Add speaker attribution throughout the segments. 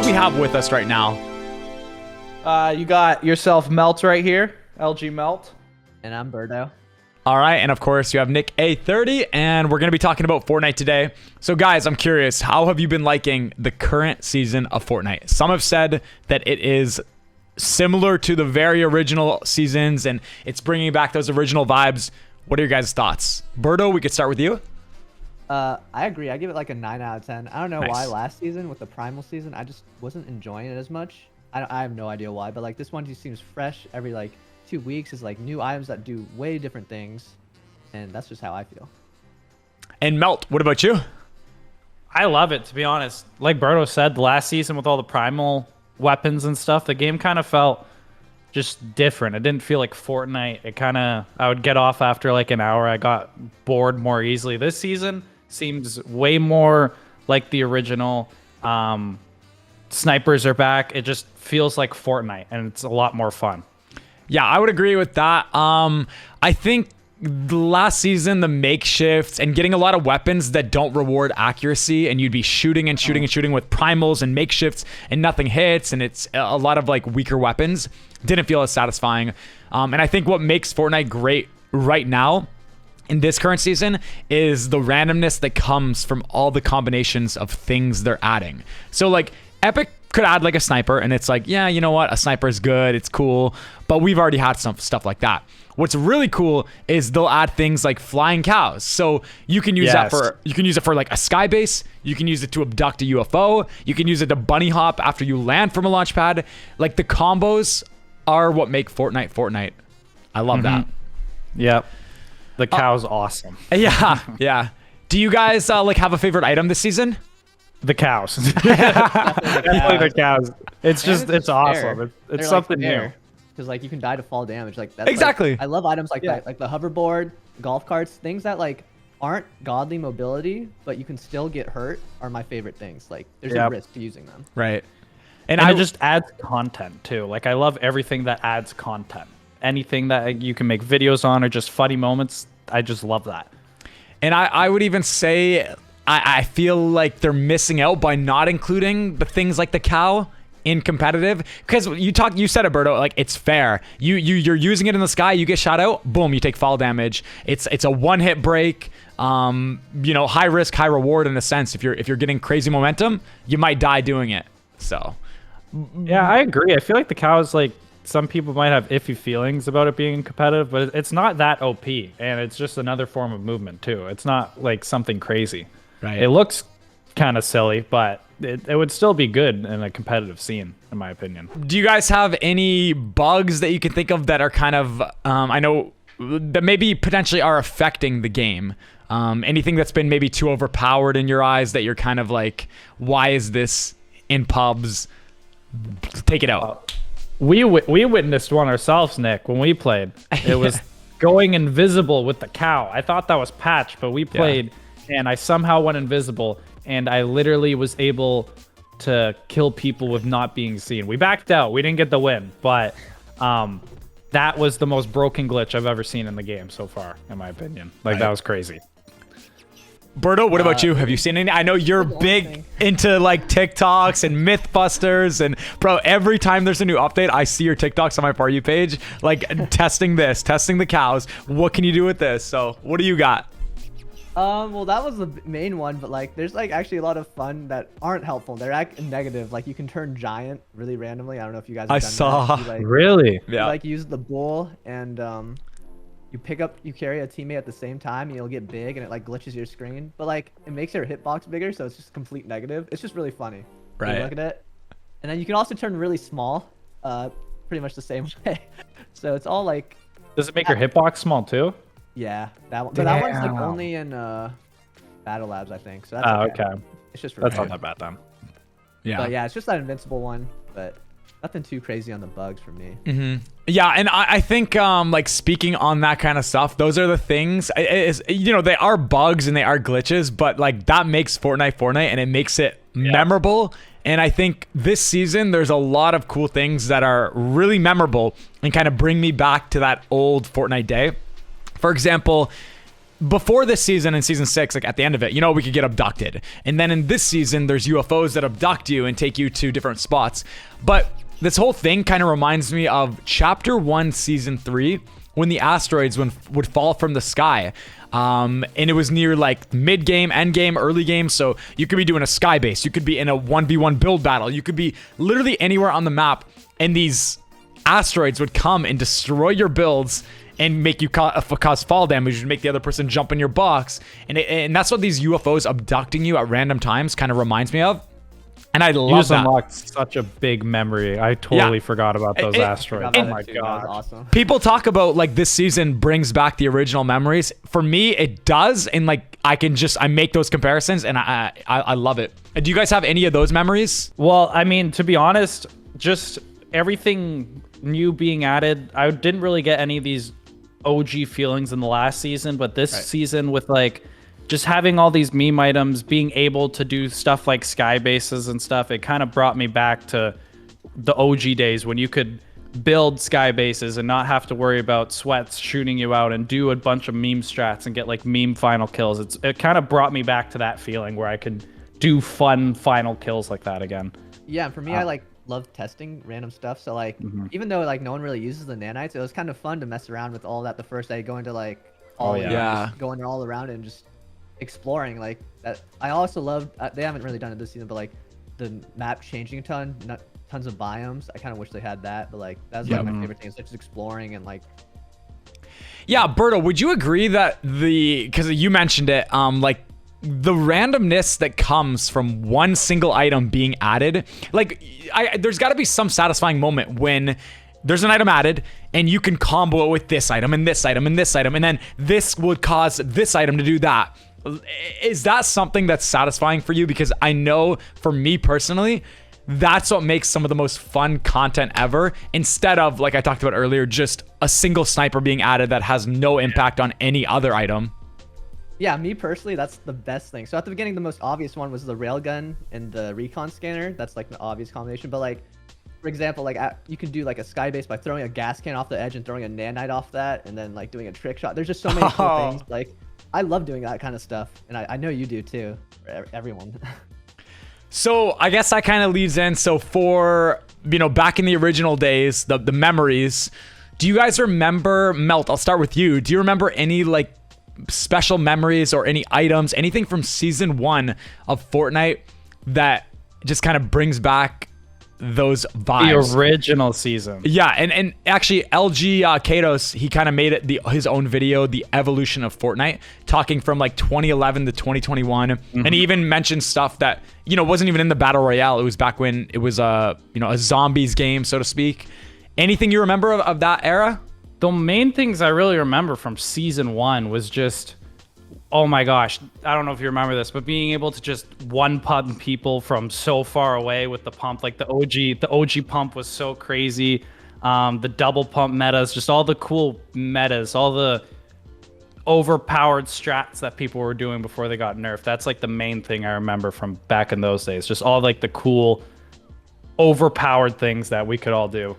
Speaker 1: we have with us right now?
Speaker 2: You got yourself Melt right here, LG Melt.
Speaker 3: And I'm Birdo.
Speaker 1: All right, and of course you have Nick A30, and we're going to be talking about Fortnite today. So guys, I'm curious, how have you been liking the current season of Fortnite? Some have said that it is similar to the very original seasons, and it's bringing back those original vibes. What are your guys' thoughts? Birdo, we could start with you.
Speaker 3: I agree. I give it like a 9 out of 10. I don't know
Speaker 1: Nice.
Speaker 3: why last season with the Primal season, I just wasn't enjoying it as much. I have no idea why, but like this one just seems fresh. Every like 2 weeks is like new items that do way different things, and that's just how I feel.
Speaker 1: And Melt, what about you?
Speaker 2: I love it, to be honest. Like Birdo said, the last season with all the primal weapons and stuff, the game kind of felt just different. It didn't feel like Fortnite. I would get off after like an hour. I got bored more easily. This season seems way more like the original. Snipers are back. It just feels like Fortnite, and it's a lot more fun.
Speaker 1: Yeah, I would agree with that. I think the last season, the makeshifts and getting a lot of weapons that don't reward accuracy, and you'd be shooting and shooting and shooting with primals and makeshifts and nothing hits, and it's a lot of like weaker weapons, didn't feel as satisfying. And I think what makes Fortnite great right now in this current season is the randomness that comes from all the combinations of things they're adding. So like Epic could add like a sniper, and it's like, yeah, you know what? A sniper is good. It's cool. But we've already had some stuff like that. What's really cool is they'll add things like flying cows. So you can use that for like a sky base. You can use it to abduct a UFO. You can use it to bunny hop after you land from a launch pad. Like the combos are what make Fortnite Fortnite. I love that.
Speaker 2: Yep. The cow's awesome.
Speaker 1: Yeah. Yeah. Do you guys like have a favorite item this season?
Speaker 2: The cows. Definitely the cows. It's awesome. It's something new.
Speaker 3: Because like you can die to fall damage. Like that's
Speaker 1: Exactly.
Speaker 3: Like, I love items like that, like the hoverboard, golf carts, things that like aren't godly mobility, but you can still get hurt. Are my favorite things. Like there's a risk to using them.
Speaker 1: Right.
Speaker 2: And it just adds content too. Like I love everything that adds content. Anything that you can make videos on or just funny moments. I just love that. And
Speaker 1: I would even say I feel like they're missing out by not including the things like the cow in competitive, because you said it, Birdo, like it's fair. You're using it in the sky, you get shot out, boom, you take fall damage. It's a one hit break. High risk, high reward in a sense. If you're getting crazy momentum, you might die doing it. So
Speaker 2: yeah, I agree. I feel like the cow is like, some people might have iffy feelings about it being competitive, but it's not that OP, and it's just another form of movement too. It's not like something crazy. Right. It looks kind of silly, but it would still be good in a competitive scene, in my opinion.
Speaker 1: Do you guys have any bugs that you can think of that are kind of, I know, that maybe potentially are affecting the game? Anything that's been maybe too overpowered in your eyes that you're kind of like, why is this in pubs? Take it out.
Speaker 2: We witnessed one ourselves, Nick, when we played. It was going invisible with the cow. I thought that was patched, but we played, and I somehow went invisible, and I literally was able to kill people with not being seen. We backed out. We didn't get the win, but that was the most broken glitch I've ever seen in the game so far, in my opinion. Like, that was crazy.
Speaker 1: Birdo, what about you? Have you seen any? I know you're big into like TikToks and Mythbusters, and bro, every time there's a new update, I see your TikToks on my For You page, like testing the cows. What can you do with this? So what do you got?
Speaker 3: Well, that was the main one, but like there's like actually a lot of fun that aren't helpful. They're negative. Like you can turn giant really randomly. I don't know if you guys have done that.
Speaker 2: Really?
Speaker 3: Yeah. You, like use the bull and you carry a teammate at the same time, and you'll get big, and it like glitches your screen, but like it makes your hitbox bigger, so it's just complete negative. It's just really funny.
Speaker 1: Right.
Speaker 3: Look at it, and then you can also turn really small, pretty much the same way. So it's all like.
Speaker 2: Does it make your hitbox small too?
Speaker 3: Yeah, that one. But that one's like only in Battle Labs, I think. So that's
Speaker 2: okay.
Speaker 3: It's just
Speaker 2: that's not that bad then.
Speaker 3: Yeah. But yeah, it's just that invincible one, but. Nothing too crazy on the bugs for me.
Speaker 1: Mm-hmm. Yeah, and I think like speaking on that kind of stuff, those are the things. They are bugs and they are glitches, but like that makes Fortnite, and it makes it memorable. And I think this season there's a lot of cool things that are really memorable and kind of bring me back to that old Fortnite day. For example, before this season, in season 6, like at the end of it, you know, we could get abducted. And then in this season, there's UFOs that abduct you and take you to different spots. But this whole thing kind of reminds me of chapter 1, season 3, when the asteroids would fall from the sky. And it was near like mid game, end game, early game. So you could be doing a sky base. You could be in a 1v1 build battle. You could be literally anywhere on the map. And these asteroids would come and destroy your builds and make you cause fall damage and make the other person jump in your box. And that's what these UFOs abducting you at random times kind of reminds me of. And I love that.
Speaker 2: Unlocked such a big memory. I totally forgot about those asteroids. Oh my god!
Speaker 3: Awesome.
Speaker 1: People talk about like this season brings back the original memories. For me, it does, and like I make those comparisons, and I love it. Do you guys have any of those memories?
Speaker 2: Well, I mean, to be honest, just everything new being added. I didn't really get any of these OG feelings in the last season, but this season with like just having all these meme items, being able to do stuff like sky bases and stuff, it kind of brought me back to the OG days when you could build sky bases and not have to worry about sweats shooting you out and do a bunch of meme strats and get like meme final kills. It kind of brought me back to that feeling where I could do fun final kills like that again.
Speaker 3: Yeah, and for me, I like love testing random stuff. So like, even though like no one really uses the nanites, it was kind of fun to mess around with all that the first day, going to like going all around and just exploring like that. I also loved they haven't really done it this season, but like the map changing tons of biomes. I kind of wish they had that, but like that's like my favorite thing. It's like just exploring and like.
Speaker 1: Yeah, Berto, would you agree that because you mentioned it, like the randomness that comes from one single item being added, like there's got to be some satisfying moment when there's an item added and you can combo it with this item and this item and this item, and then this would cause this item to do that. Is that something that's satisfying for you? Because I know for me personally, that's what makes some of the most fun content ever, instead of, like I talked about earlier, just a single sniper being added that has no impact on any other item.
Speaker 3: Yeah, me personally, that's the best thing. So at the beginning, the most obvious one was the railgun and the recon scanner. That's like the obvious combination. But like, for example, like you can do like a sky base by throwing a gas can off the edge and throwing a nanite off that, and then like doing a trick shot. There's just so many cool things. Like, I love doing that kind of stuff, and I know you do too. Everyone.
Speaker 1: So I guess that kind of leads in. So for, back in the original days, the memories, do you guys remember, Melt, I'll start with you. Do you remember any like special memories or any items, anything from season 1 of Fortnite that just kind of brings back those vibes?
Speaker 2: The original season.
Speaker 1: Yeah, and actually LG Katos, he kind of made it his own video, The Evolution of Fortnite, talking from like 2011 to 2021. And he even mentioned stuff that, wasn't even in the Battle Royale. It was back when it was a zombies game, so to speak. Anything you remember of that era?
Speaker 2: The main things I really remember from season 1 was just, oh my gosh, I don't know if you remember this, but being able to just one pump people from so far away with the pump, like the OG pump was so crazy. The double pump metas, just all the cool metas, all the overpowered strats that people were doing before they got nerfed. That's like the main thing I remember from back in those days. Just all like the cool overpowered things that we could all do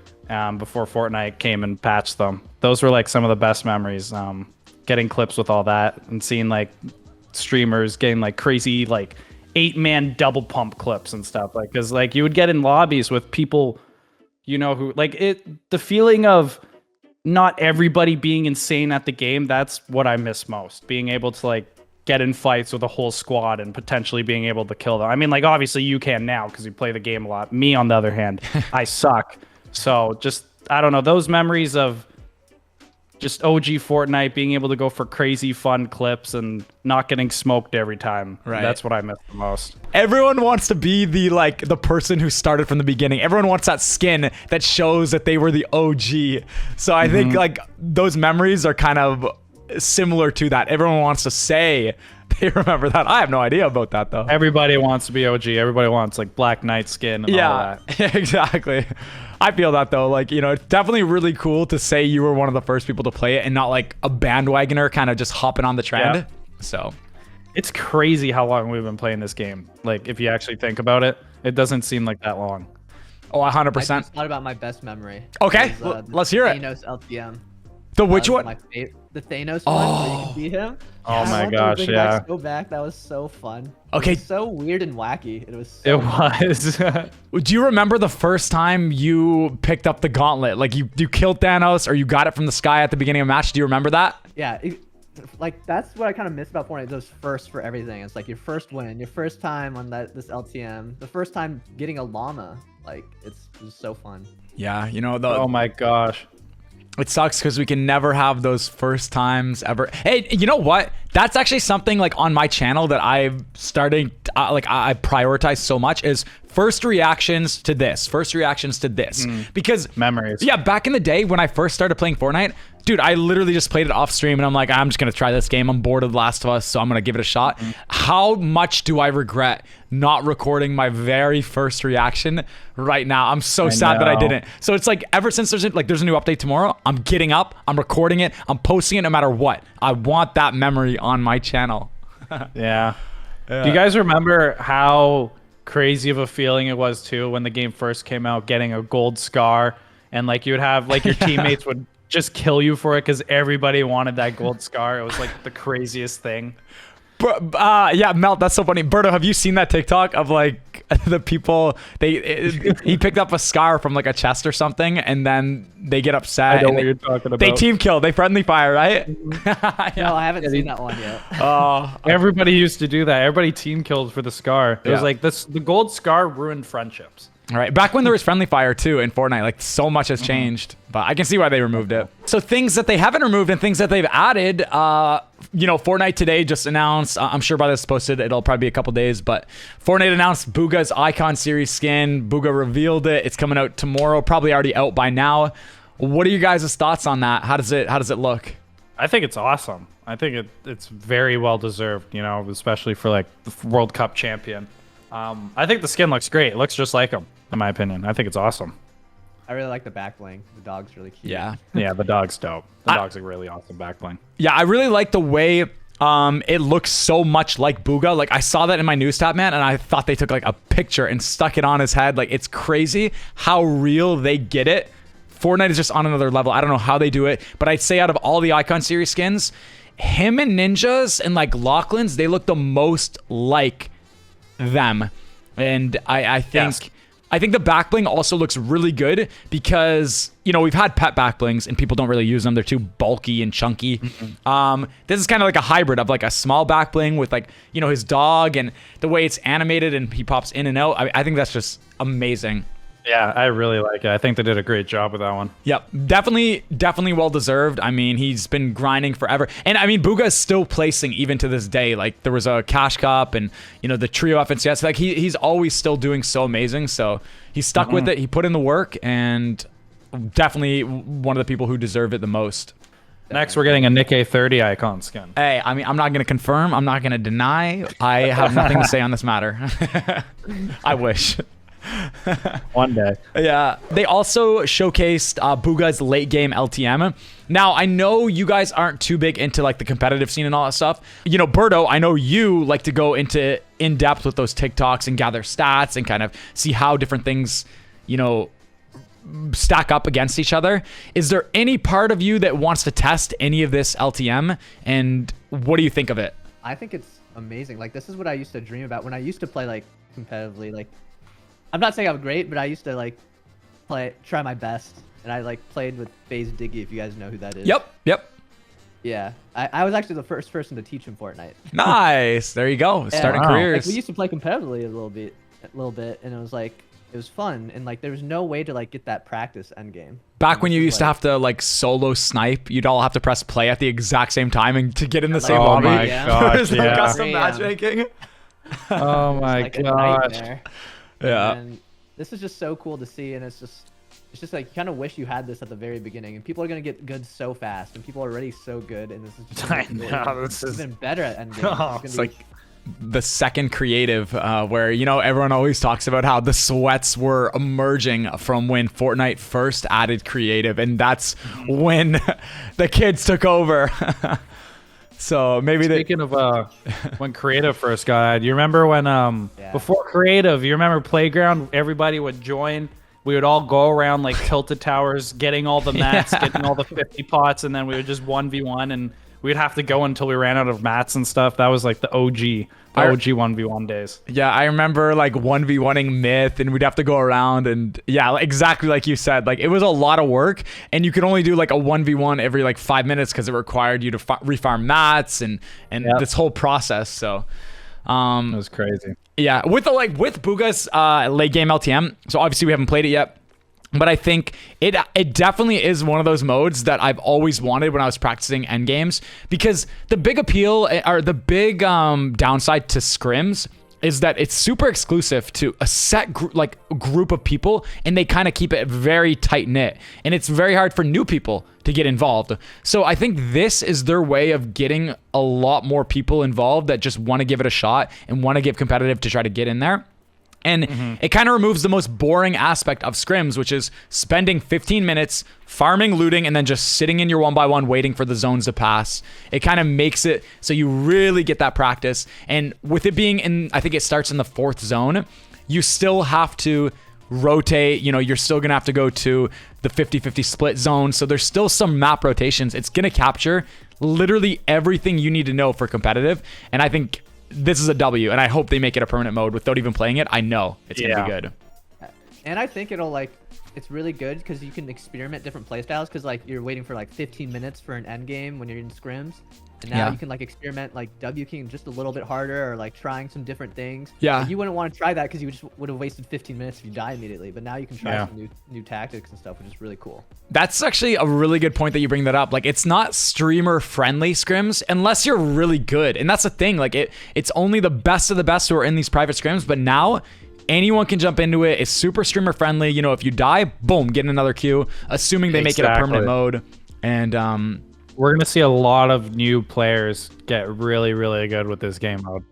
Speaker 2: before Fortnite came and patched them. Those were like some of the best memories. Getting clips with all that and seeing like streamers getting like crazy like 8-man double pump clips and stuff, like, because like you would get in lobbies with people who like the feeling of not everybody being insane at the game. That's what I miss most, being able to like get in fights with a whole squad and potentially being able to kill them. I mean, like, obviously you can now because you play the game a lot. Me, on the other hand, I suck. So just, I don't know, those memories of just OG Fortnite, being able to go for crazy fun clips and not getting smoked every time.
Speaker 1: Right.
Speaker 2: That's what I miss the most.
Speaker 1: Everyone wants to be the person who started from the beginning. Everyone wants that skin that shows that they were the OG. So I think like those memories are kind of similar to that. Everyone wants to say they remember that. I have no idea about that though.
Speaker 2: Everybody wants to be OG. Everybody wants like Black Knight skin and all that.
Speaker 1: Yeah, exactly. I feel that though, like, it's definitely really cool to say you were one of the first people to play it and not like a bandwagoner kind of just hopping on the trend. Yeah. So
Speaker 2: it's crazy how long we've been playing this game. Like, if you actually think about it, it doesn't seem like that long.
Speaker 1: Oh, 100%.
Speaker 3: I just thought about my best memory.
Speaker 1: Okay, let's hear it.
Speaker 3: Thanos LTM.
Speaker 1: The which
Speaker 3: That was
Speaker 1: one?
Speaker 3: The Thanos one where you can beat him.
Speaker 2: Oh
Speaker 3: I
Speaker 2: my
Speaker 3: want to
Speaker 2: gosh,
Speaker 3: bring
Speaker 2: yeah.
Speaker 3: That so back. That was so fun.
Speaker 1: Okay.
Speaker 3: It was so weird and wacky. It was.
Speaker 2: It
Speaker 3: So fun.
Speaker 2: was.
Speaker 1: Do you remember the first time you picked up the gauntlet? Like you killed Thanos or you got it from the sky at the beginning of a match? Do you remember that?
Speaker 3: Yeah. Like that's what I kind of miss about Fortnite. Those firsts for everything. It's like your first win, your first time on this LTM, the first time getting a llama. Like it's just so fun.
Speaker 1: Yeah,
Speaker 2: Oh my gosh.
Speaker 1: it sucks because we can never have those first times ever. Hey, you know what? That's actually something like on my channel that I'm starting, I prioritize so much is first reactions to this, because
Speaker 2: Memories.
Speaker 1: Yeah, back in the day when I first started playing Fortnite, dude, I literally just played it off stream and I'm like, I'm just gonna try this game. I'm bored of The Last of Us, so I'm gonna give it a shot. How much do I regret not recording my very first reaction right now? I'm so sad that I didn't. So it's like ever since there's a new update tomorrow, I'm getting up, I'm recording it, I'm posting it no matter what. I want that memory on my channel.
Speaker 2: Yeah. Do you guys remember how crazy of a feeling it was too when the game first came out, getting a gold scar, and like you would have like your teammates would just kill you for it because everybody wanted that gold scar. It was like the craziest thing.
Speaker 1: Yeah, Mel, that's so funny. Berto, have you seen that TikTok of like the people? He picked up a scar from like a chest or something, and then they get upset.
Speaker 2: I know
Speaker 1: and
Speaker 2: what you're talking about.
Speaker 1: They team kill. They friendly fire, right?
Speaker 3: No, I haven't seen that one yet.
Speaker 2: Everybody used to do that. Everybody team killed for the scar. It was like this. The gold scar ruined friendships.
Speaker 1: All right. Back when there was friendly fire too in Fortnite, like so much has changed, but I can see why they removed it. So things that they haven't removed and things that they've added, Fortnite today just announced, I'm sure by this posted, it'll probably be a couple days, but Fortnite announced Bugha's Icon Series skin. Bugha revealed it. It's coming out tomorrow, probably already out by now. What are you guys' thoughts on that? How does it look?
Speaker 2: I think it's awesome. I think it's very well deserved, especially for like the World Cup champion. I think the skin looks great. It looks just like him, in my opinion. I think it's awesome.
Speaker 3: I really like the back bling. The dog's really cute.
Speaker 1: Yeah.
Speaker 2: Yeah, the dog's dope. The dog's a really awesome back bling.
Speaker 1: Yeah, I really like the way it looks so much like Bugha. Like I saw that in my news tab, man, and I thought they took like a picture and stuck it on his head. Like it's crazy how real they get it. Fortnite is just on another level. I don't know how they do it, but I'd say out of all the Icon Series skins, him and Ninja's and like Lachlan's, they look the most like them. And I think
Speaker 2: Yes.
Speaker 1: I think the back bling also looks really good because we've had pet back blings and people don't really use them. They're too bulky and chunky. This is kind of like a hybrid of like a small back bling with like his dog and the way it's animated and he pops in and out. I think that's just amazing.
Speaker 2: Yeah, I really like it. I think they did a great job with that one.
Speaker 1: Yep, definitely well deserved. I mean, he's been grinding forever, and I mean, Bugha is still placing even to this day. Like there was a Cash Cup, and the trio FNCS. Like he's always still doing so amazing. So he stuck with it. He put in the work, and definitely one of the people who deserve it the most.
Speaker 2: Next, we're getting a Nick A30 icon skin.
Speaker 1: Hey, I mean, I'm not gonna confirm. I'm not gonna deny. I have nothing to say on this matter. I wish.
Speaker 2: One day.
Speaker 1: Yeah. They also showcased Bugha's late game LTM. Now, I know you guys aren't too big into like the competitive scene and all that stuff. Berto, I know you like to go into in depth with those TikToks and gather stats and kind of see how different things, stack up against each other. Is there any part of you that wants to test any of this LTM? And what do you think of it?
Speaker 3: I think it's amazing. Like this is what I used to dream about when I used to play like competitively. Like I'm not saying I'm great, but I used to like try my best, and I like played with FaZe Diggy, if you guys know who that is.
Speaker 1: Yep.
Speaker 3: Yeah, I was actually the first person to teach him Fortnite.
Speaker 1: Nice. There you go. Starting careers.
Speaker 3: Like, we used to play competitively a little bit, and it was fun, and like there was no way to like get that practice end game.
Speaker 1: Back when you used to have to like solo snipe, you'd all have to press play at the exact same time and to get in the same lobby.
Speaker 2: Oh my gosh,
Speaker 1: There's no
Speaker 2: yeah.
Speaker 1: custom matchmaking.
Speaker 2: Oh my
Speaker 3: Like a
Speaker 2: gosh.
Speaker 3: nightmare.
Speaker 1: Yeah.
Speaker 3: And this is just so cool to see, and it's just like you kind of wish you had this at the very beginning. And people are gonna get good so fast, and people are already so good, and this is just
Speaker 2: I know, this is
Speaker 3: even better at endgame.
Speaker 1: It's like the second creative where everyone always talks about how the sweats were emerging from when Fortnite first added creative, and that's when the kids took over. So maybe
Speaker 2: Speaking of when creative first got added, you remember when before creative, you remember Playground, everybody would join we would all go around like tilted towers, getting all the mats, getting all the 50 pots, and then we would just 1v1, and we'd have to go until we ran out of mats and stuff. That was like the OG 1v1 days.
Speaker 1: Yeah, I remember like 1v1ing Myth, and we'd have to go around, and yeah, exactly like you said, like it was a lot of work, and you could only do like a 1v1 every like 5 minutes because it required you to refarm mats and this whole process. So
Speaker 2: it was crazy.
Speaker 1: Yeah, with Bugha's late game LTM. So obviously we haven't played it yet, but I think it definitely is one of those modes that I've always wanted when I was practicing end games, because the big appeal or the big downside to scrims is that it's super exclusive to a set group of people, and they kind of keep it very tight knit, and it's very hard for new people to get involved. So I think this is their way of getting a lot more people involved that just want to give it a shot and want to get competitive to try to get in there. And it kind of removes the most boring aspect of scrims, which is spending 15 minutes farming, looting, and then just sitting in your 1x1 waiting for the zones to pass. It kind of makes it so you really get that practice. And with it being in, I think it starts in the 4th zone, you still have to rotate. You know, you're still going to have to go to the 50-50 split zone. So there's still some map rotations. It's going to capture literally everything you need to know for competitive. And I think this is a W, and I hope they make it a permanent mode without even playing it. I know it's gonna be good.
Speaker 3: And I think it'll it's really good because you can experiment different playstyles, because like you're waiting for like 15 minutes for an end game when you're in scrims, and now you can like experiment like W king just a little bit harder, or like trying some different things.
Speaker 1: Yeah.
Speaker 3: Like, you wouldn't want to try that because you just would have wasted 15 minutes if you die immediately. But now you can try some new tactics and stuff, which is really cool. That's
Speaker 1: actually a really good point that you bring that up. Like, it's not streamer friendly scrims unless you're really good, and that's the thing. Like it's only the best of the best who are in these private scrims. But now anyone can jump into it. It's super streamer friendly. You know, if you die, boom, get another queue, assuming they make it a permanent mode. And
Speaker 2: we're going to see a lot of new players get really, really good with this game mode.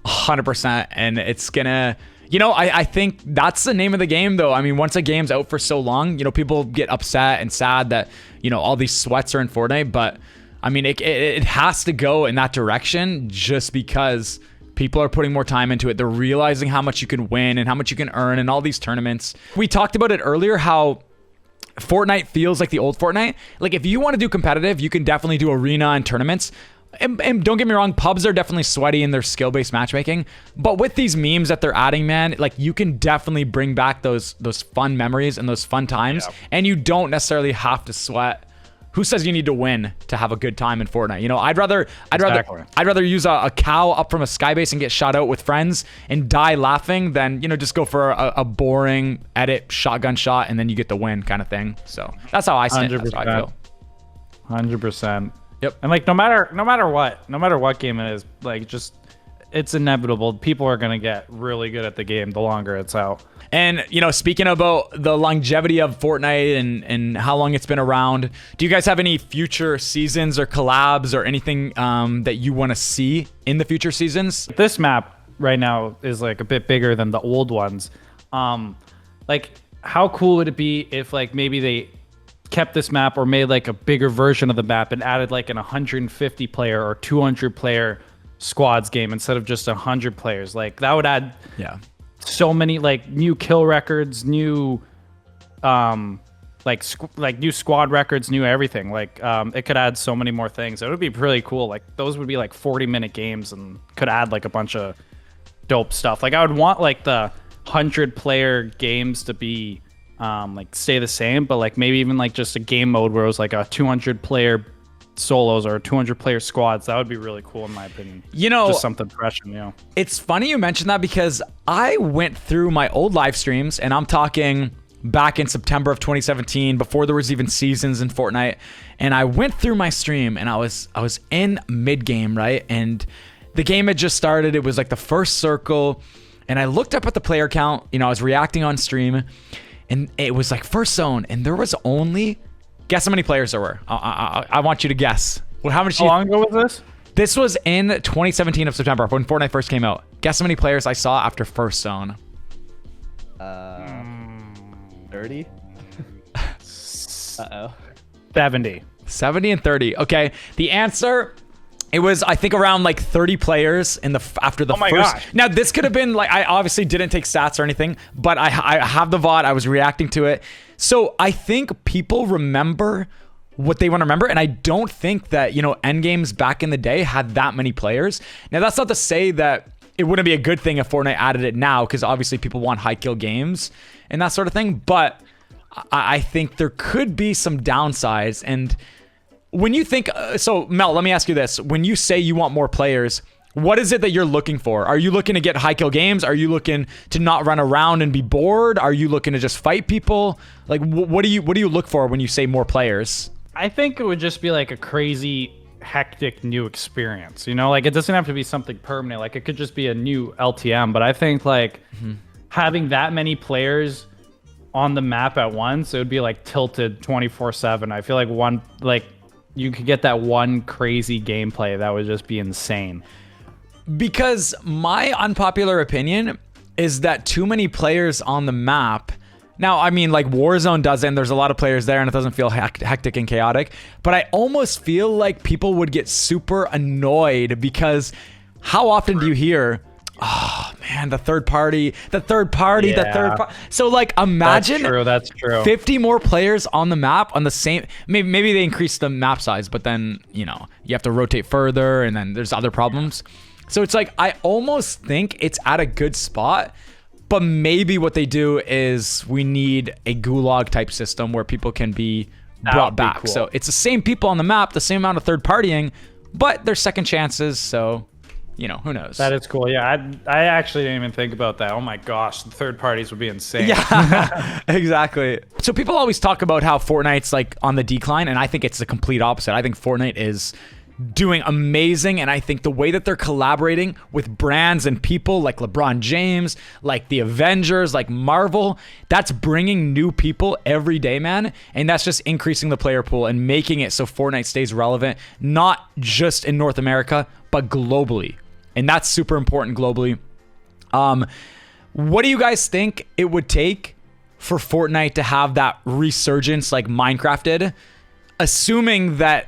Speaker 1: 100%. And it's going to, you know, I think that's the name of the game, though. I mean, once a game's out for so long, you know, people get upset and sad that, you know, all these sweats are in Fortnite. But, I mean, it has to go in that direction just because people are putting more time into it. They're realizing how much you can win and how much you can earn in all these tournaments. We talked about it earlier, how Fortnite feels like the old Fortnite. Like, if you want to do competitive, you can definitely do arena and tournaments. And don't get me wrong, pubs are definitely sweaty in their skill-based matchmaking. But with these memes that they're adding, man, like, you can definitely bring back those fun memories and those fun times. Yeah. And you don't necessarily have to sweat. Who says you need to win to have a good time in Fortnite? You know, I'd rather use a cow up from a skybase and get shot out with friends and die laughing than, you know, just go for a boring edit shotgun shot and then you get the win kind of thing. So that's how I see it. That's how I feel.
Speaker 2: 100%.
Speaker 1: Yep.
Speaker 2: And like no matter what game it is, like, just, it's inevitable. People are gonna get really good at the game the longer it's out.
Speaker 1: And, you know, speaking about the longevity of Fortnite and how long it's been around, do you guys have any future seasons or collabs or anything that you want to see in the future seasons?
Speaker 2: This map right now is like a bit bigger than the old ones. Like, how cool would it be if like maybe they kept this map or made like a bigger version of the map and added like an 150 player or 200 player squads game instead of just 100 players? Like, that would add so many like new kill records, new new squad records, new everything. Like, it could add so many more things. It would be really cool. Like, those would be like 40-minute games and could add like a bunch of dope stuff. Like, I would want like the 100-player games to be like stay the same, but like maybe even like just a game mode where it was like a 200-player solos or 200-player squads. That would be really cool in my opinion.
Speaker 1: You know,
Speaker 2: just something fresh. And, you know,
Speaker 1: it's funny you mentioned that because I went through my old live streams, and I'm talking back in September of 2017, before there was even seasons in Fortnite, and I went through my stream and I was in mid game, right? And the game had just started. It was like the first circle, and I looked up at the player count. You know, I was reacting on stream, and it was like first zone, and there was only, guess how many players there were? I want you to guess. Well, how
Speaker 2: long ago was this?
Speaker 1: This was in 2017 of September, when Fortnite first came out. Guess how many players I saw after first zone?
Speaker 3: 30. Uh-oh.
Speaker 2: 70.
Speaker 1: 70 and 30. Okay. The answer It was, I think, around like 30 players in the after the
Speaker 2: Oh my
Speaker 1: first.
Speaker 2: gosh.
Speaker 1: Now this could have been like, I obviously didn't take stats or anything, but I have the VOD. I was reacting to it, so I think people remember what they want to remember, and I don't think that Endgames back in the day had that many players. Now that's not to say that it wouldn't be a good thing if Fortnite added it now, because obviously people want high kill games and that sort of thing. But I think there could be some downsides. And when you think, so Mel, let me ask you this. When you say you want more players, what is it that you're looking for? Are you looking to get high kill games? Are you looking to not run around and be bored? Are you looking to just fight people? Like, what do you look for when you say more players?
Speaker 2: I think it would just be like a crazy, hectic new experience. Like it doesn't have to be something permanent. Like it could just be a new LTM. But I think like having that many players on the map at once, it would be like tilted 24/7. I feel like you could get that one crazy gameplay that would just be insane.
Speaker 1: Because my unpopular opinion is that too many players on the map. Now, I mean, like Warzone doesn't. There's a lot of players there and it doesn't feel hectic and chaotic. But I almost feel like people would get super annoyed because how often do you hear, oh man, the third party. So like imagine
Speaker 2: That's true.
Speaker 1: 50 more players on the map on the same, maybe they increase the map size, but then, you have to rotate further and then there's other problems. So it's like, I almost think it's at a good spot, but maybe what they do is we need a gulag type system where people can be brought back.
Speaker 2: Cool.
Speaker 1: So it's the same people on the map, the same amount of third partying, but there's second chances. So, who knows?
Speaker 2: That is cool. Yeah, I actually didn't even think about that. Oh my gosh, the third parties would be insane.
Speaker 1: Yeah, exactly. So people always talk about how Fortnite's like on the decline, and I think it's the complete opposite. I think Fortnite is doing amazing, and I think the way that they're collaborating with brands and people like LeBron James, like the Avengers, like Marvel, that's bringing new people every day, man, and that's just increasing the player pool and making it so Fortnite stays relevant, not just in North America, but globally. And that's super important globally. What do you guys think it would take for Fortnite to have that resurgence like Minecraft did, assuming that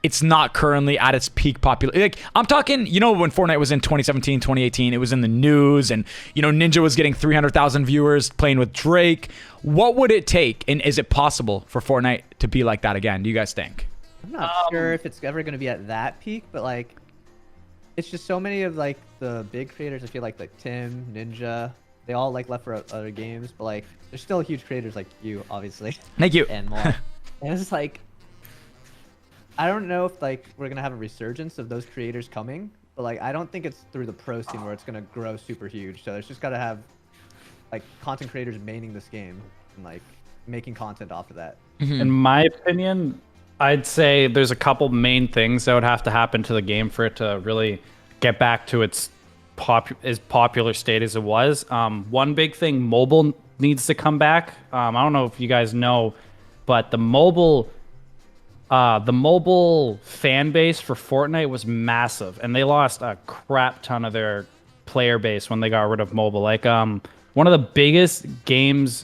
Speaker 1: it's not currently at its peak popularity? Like, I'm talking, when Fortnite was in 2017, 2018, it was in the news, and, Ninja was getting 300,000 viewers playing with Drake. What would it take, and is it possible for Fortnite to be like that again? Do you guys think?
Speaker 3: I'm not sure if it's ever going to be at that peak, but like, it's just so many of like the big creators. I feel like Tim, Ninja, they all like left for other games, but like there's still huge creators like you, obviously.
Speaker 1: Thank you.
Speaker 3: And more. And it's like, I don't know if like we're gonna have a resurgence of those creators coming, but like I don't think it's through the pro scene where it's gonna grow super huge. So it's just gotta have like content creators maining this game and like making content off of that.
Speaker 2: In my opinion, I'd say there's a couple main things that would have to happen to the game for it to really get back to its as popular state as it was. One big thing, mobile needs to come back. I don't know if you guys know, but the mobile fan base for Fortnite was massive, and they lost a crap ton of their player base when they got rid of mobile. Like one of the biggest games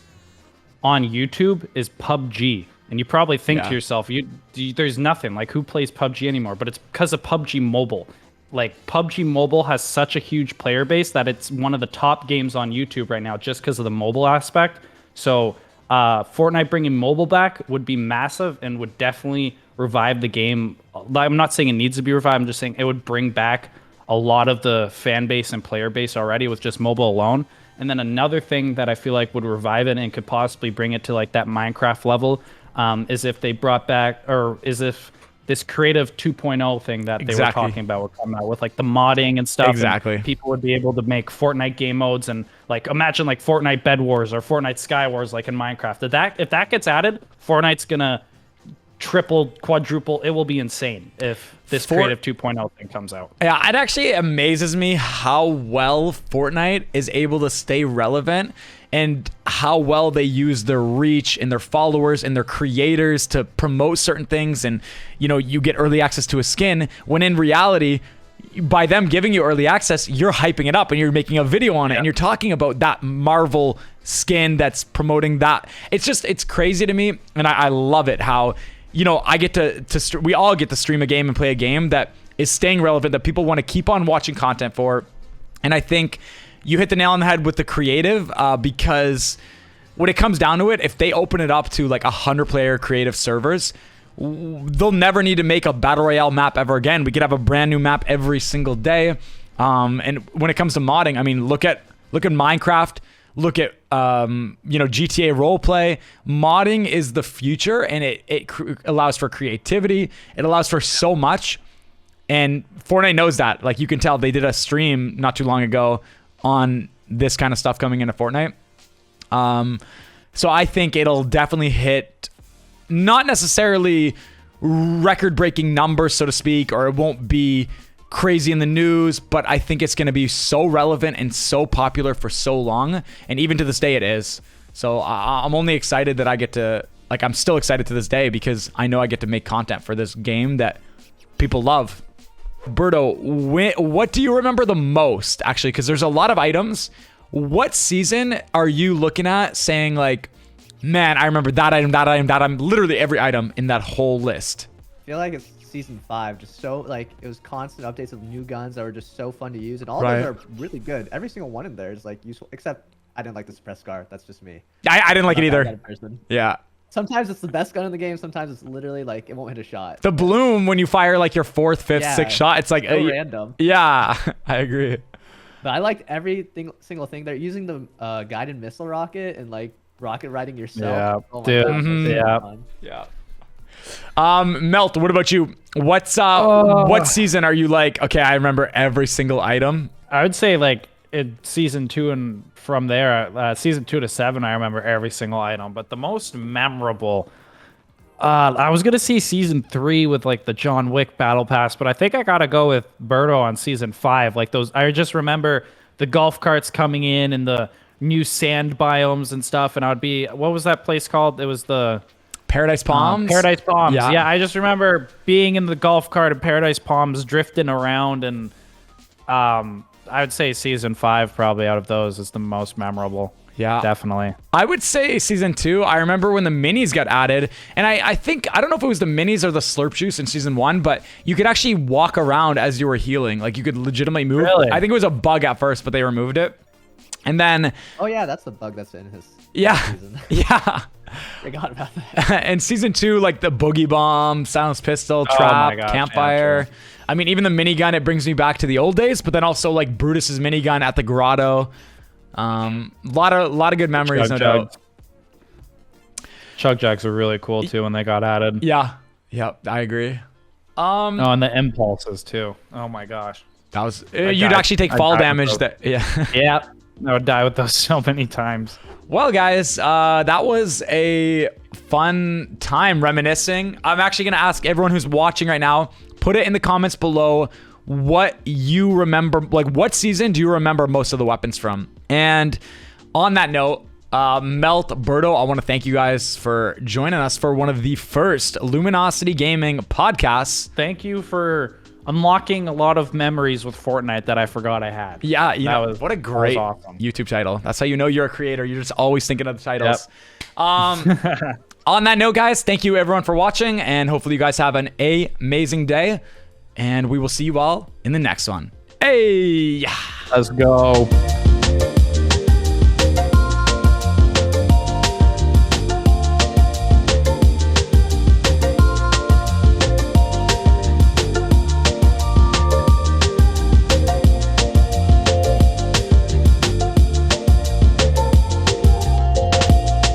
Speaker 2: on YouTube is PUBG. And you probably think to yourself, there's nothing. Like, who plays PUBG anymore? But it's because of PUBG Mobile. Like, PUBG Mobile has such a huge player base that it's one of the top games on YouTube right now just because of the mobile aspect. So, Fortnite bringing mobile back would be massive and would definitely revive the game. I'm not saying it needs to be revived. I'm just saying it would bring back a lot of the fan base and player base already with just mobile alone. And then another thing that I feel like would revive it and could possibly bring it to like that Minecraft level is if they brought back, or is if this creative 2.0 thing that they were talking about would come out with like the modding and stuff.
Speaker 1: Exactly.
Speaker 2: And people would be able to make Fortnite game modes and like imagine like Fortnite Bed Wars or Fortnite Sky Wars like in Minecraft. If that gets added, Fortnite's gonna triple, quadruple. It will be insane if this creative 2.0 thing comes out.
Speaker 1: Yeah, it actually amazes me how well Fortnite is able to stay relevant and how well they use their reach and their followers and their creators to promote certain things. And, you get early access to a skin when in reality, by them giving you early access, you're hyping it up and you're making a video on it and you're talking about that Marvel skin that's promoting that. It's crazy to me. And I love it how, I get to we all get to stream a game and play a game that is staying relevant, that people want to keep on watching content for. And I think you hit the nail on the head with the creative, because when it comes down to it, if they open it up to like 100-player creative servers, they'll never need to make a battle royale map ever again. We could have a brand new map every single day. And when it comes to modding, I mean, look at Minecraft, look at GTA roleplay. Modding is the future, and it allows for creativity. It allows for so much, and Fortnite knows that. Like, you can tell they did a stream not too long ago on this kind of stuff coming into Fortnite. So I think it'll definitely hit, not necessarily record-breaking numbers, so to speak, or it won't be crazy in the news, but I think it's going to be so relevant and so popular for so long, and even to this day it is. So I'm only excited that I get to, like, I'm still excited to this day because I know I get to make content for this game that people love. Berto, what do you remember the most, actually? Because there's a lot of items. What season are you looking at saying, like, man, I remember that item, literally every item in that whole list?
Speaker 3: I feel like it's season 5, just so, like, it was constant updates of new guns that were just so fun to use, and all those are really good. Every single one in there is like useful, except I didn't like the suppress scar. That's just me.
Speaker 1: I didn't like it either. Yeah.
Speaker 3: Sometimes it's the best gun in the game. Sometimes it's literally like it won't hit a shot.
Speaker 1: The bloom when you fire like your 4th, 5th, 6th shot, it's like
Speaker 3: so random.
Speaker 1: Yeah, I agree.
Speaker 3: But I liked every single thing. They're using the guided missile rocket and like rocket riding yourself.
Speaker 2: Yeah, dude.
Speaker 1: Yeah. Melt, what about you? What season are you like, okay, I remember every single item?
Speaker 2: I would say like in season 2 and from there, season 2 to 7, I remember every single item. But the most memorable, I was gonna see season 3 with like the John Wick battle pass, but I think I gotta go with Berto on season 5. Like those, I just remember the golf carts coming in and the new sand biomes and stuff. And I would be, what was that place called? It was the
Speaker 1: Paradise Palms.
Speaker 2: Paradise Palms. Yeah, I just remember being in the golf cart at Paradise Palms, drifting around, and I would say season 5 probably out of those is the most memorable.
Speaker 1: Yeah,
Speaker 2: definitely.
Speaker 1: I would say season 2. I remember when the minis got added, and I think, I don't know if it was the minis or the slurp juice in season 1, but you could actually walk around as you were healing. Like, you could legitimately move.
Speaker 2: Really?
Speaker 1: I think it was a bug at first, but they removed it. And then,
Speaker 3: oh yeah, that's the bug that's in his
Speaker 1: season. Yeah.
Speaker 3: Forgot about that.
Speaker 1: And season 2, like the boogie bomb, silenced pistol, trap, campfire. Yeah, I mean, even the minigun, it brings me back to the old days. But then also like Brutus's minigun at the grotto. Lot of good memories, no doubt.
Speaker 2: Chug jugs are really cool too when they got added.
Speaker 1: Yeah, I agree.
Speaker 2: And the impulses too. Oh my gosh,
Speaker 1: that was you'd actually take fall damage.
Speaker 2: Yeah. I would die with those so many times.
Speaker 1: Well, guys, that was a fun time reminiscing. I'm actually going to ask everyone who's watching right now, put it in the comments below what you remember, like what season do you remember most of the weapons from? And on that note, Melt, Berto, I want to thank you guys for joining us for one of the first Luminosity Gaming podcasts.
Speaker 2: Thank you for unlocking a lot of memories with Fortnite that I forgot I had.
Speaker 1: Yeah, what a great awesome YouTube title. That's how you know you're a creator. You're just always thinking of the titles. Yep. On that note, guys, thank you everyone for watching, and hopefully you guys have an amazing day, and we will see you all in the next one. Hey!
Speaker 2: Let's go.